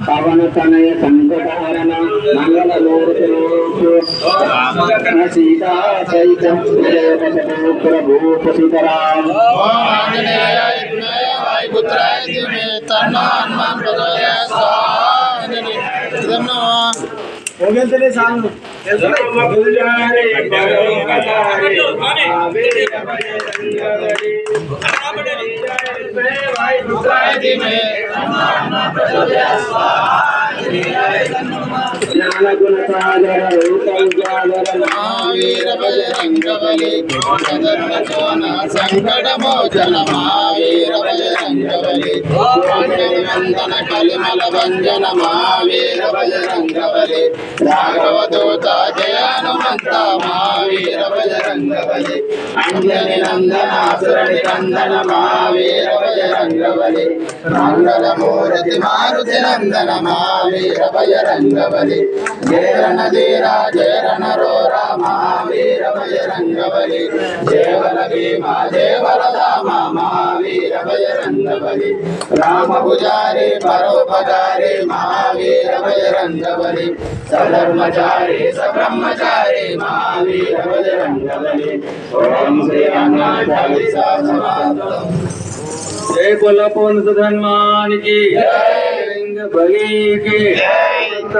పవన తనయ సంకటహరణ మంగళమూర్తి Sita చైతం ప్రభూపసితరా ಹೋಗಂತಲೇ song ಜ್ಞಾನಗುಣ ಸಾಗರ వీర బజరంగబలి సంకట మోచన మహావీర బజరంగబలి వందన కలిమల భంజన మహావీర బజరంగబలి రాఘవ దూత జయ హనుమంత మహావీర బజరంగబలి అంజని నందనాసురని నందన మహావీర బజరంగబలి మంగళమూర్తి మారుతి నందన మహావీర బజరంగబలి జయరణ ధీరా జయరణ రోరా మహావీర బజరంగబలి జయవల భీమా జయవరదామ మహావీర బజరంగబలి రామ పుజారి పరోపకారి మహావీర బజరంగబలి సధర్మచారి సబ్రహ్మచారి మహావీర బజరంగబలి ఓం శ్రీ హనుమాన్ సమాప్తం జయ కొల్లపోన్ హనుమానికి లింగ బలికి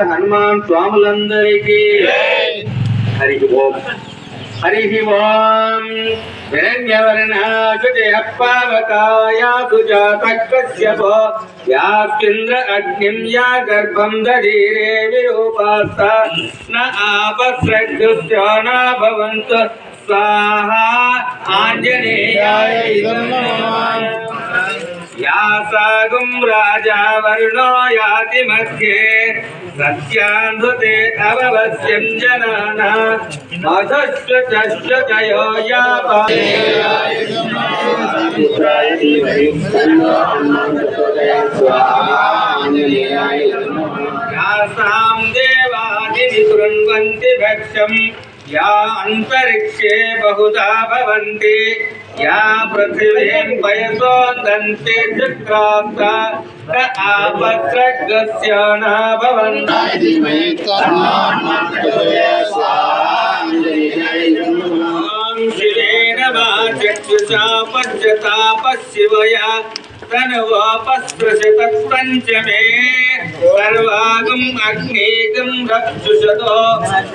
హనుమాన్ స్వాములందరికీ హరి ఓం హరి ఓం హిరణ్యవర్ణాశుజపావకాయాసుజాతకస్యపో యాస్కింద్ర అగ్నిం యా గర్భం దధీరే విరూపాస్త న ఆపస్రగ్స్యో న భవంతు స్వాహా ఆంజనేయాయ యాసాగుం రాజా వరుణో యాతి మధ్యే సత్యాన్భృతే అవవస్యం జనానా అధశ్వచయో యాసాం దేవాదిని కృణ్వంతి భక్ష్యం యా అంతరిక్షే బహుధా భవంతి యా పృథివీం పయసోదంతే చక్రాంత ఆపస్రగ్స్య న భవంతి శివేన వాచక్షుషా పశ్యతా పశ్యవయా తనువాపస్పృశత పంచమే సర్వాగం అగ్నిగం రక్షుషతో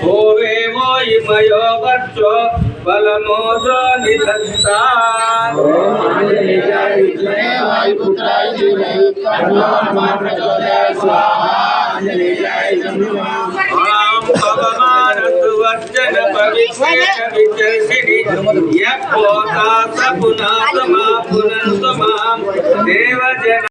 భూవేమో ఇమయో వర్చో బలమోజో నిధత్తా పవమానసువర్జన పవిత్రేణ విచర్షిణి యపోతా సపునా సమా పునః సమాం దేవజన